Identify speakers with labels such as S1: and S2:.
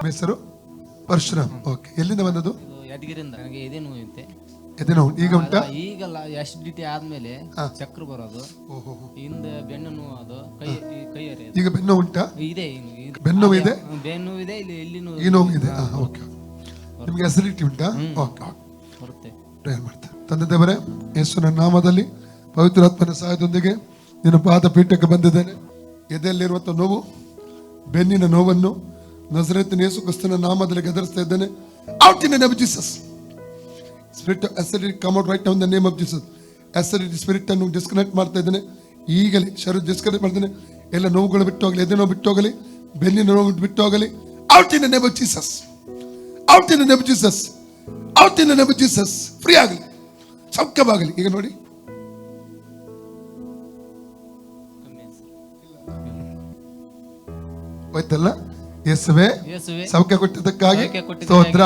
S1: ಹೆಸರು ಪರಶುರಾಮ್. ಓಕೆ, ಎಲ್ಲಿಂದ ಬಂದದ್ದು?
S2: ಯಾದಗಿರಿಂದ. ನನಗೆ ಎದೆ ನೋವು ಇತ್ತೆ.
S1: ಎದೆ ನೋವು ಈಗ ಉಂಟಾ?
S2: ಈಗಲ್ಲ, ಅಸಿಡಿಟಿ ಆದ್ಮೇಲೆ ಚಕ್ರ ಬರೋದು, ಹಿಂದೆ ಬೆನ್ನು ನೋವು, ಅದು ಕೈ ಅರಿಯೋದು.
S1: ಈಗ ಬೆನ್ನು ಉಂಟಾ?
S2: ಇದೆ,
S1: ಬೆನ್ನು ನೋವು ಇದೆ,
S2: ಬೆನ್ನು ಇದೆ, ಇಲ್ಲಿ ನೋವು,
S1: ಈ ನೋವು ಇದೆ. ಓಕೆ, ನಿಮಗೆ ಅಸಿಡಿಟಿ ಉಂಟಾ? ಓಕೆ,
S2: ಬರುತ್ತೆ.
S1: ಪ್ರೇಯರ್ ಮಾಡ್ತಾರೆ. ತಂದೆ ದೇವರೇ, ಯೇಸುವಿನ ನಾಮದಲ್ಲಿ ಪವಿತ್ರಾತ್ಮನ ಸಹಾಯದೊಂದಿಗೆ ನಿನ್ನ ಪಾದ ಪೀಠಕ್ಕೆ ಬಂದಿದ್ದೇನೆ. ಎದೆಯಲ್ಲಿರುವಂಥ ನೋವು, ಬೆನ್ನಿನ ನೋವನ್ನು ನಜರೇತಿನ ಯೇಸು ಕ್ರಿಸ್ತನ ನಾಮದಲ್ಲಿ ಗದರಿಸ್ತಾ ಇದ್ದೇನೆ. Out in the name of Jesus. Spirit of acidity come out right now in the name of Jesus. Acidity spirit ಅನ್ನು ಡಿಸ್ಕನೆಕ್ಟ್ ಮಾಡ್ತಾ ಇದ್ದೇನೆ ಈಗಲೇ. ಶರೀರ ಡಿಸ್ಕನೆಕ್ಟ್ ಮಾಡ್ತೇನೆ. ಎಲ್ಲ ನೋವುಗಳು ಬಿಟ್ಟು ಹೋಗಲಿ, ಎದೆ ನೋವು ಬಿಟ್ಟು ಹೋಗಲಿ, ಬೆನ್ನಿನ ನೋವು ಬಿಟ್ಟು ಹೋಗಲಿ. Out in the name of Jesus. Out in the name of Jesus. Out in the name of Jesus. Free ಆಗಲಿ, ಸೌಖ್ಯವಾಗಲಿ. ಈಗ ನೋಡಿ, ಹೋಯ್ತಲ್ಲ. ಯೇಸುವೆ, ಸೌಖ್ಯ ಕೊಟ್ಟಿದ್ದಕ್ಕಾಗಿ ಸ್ತೋತ್ರ.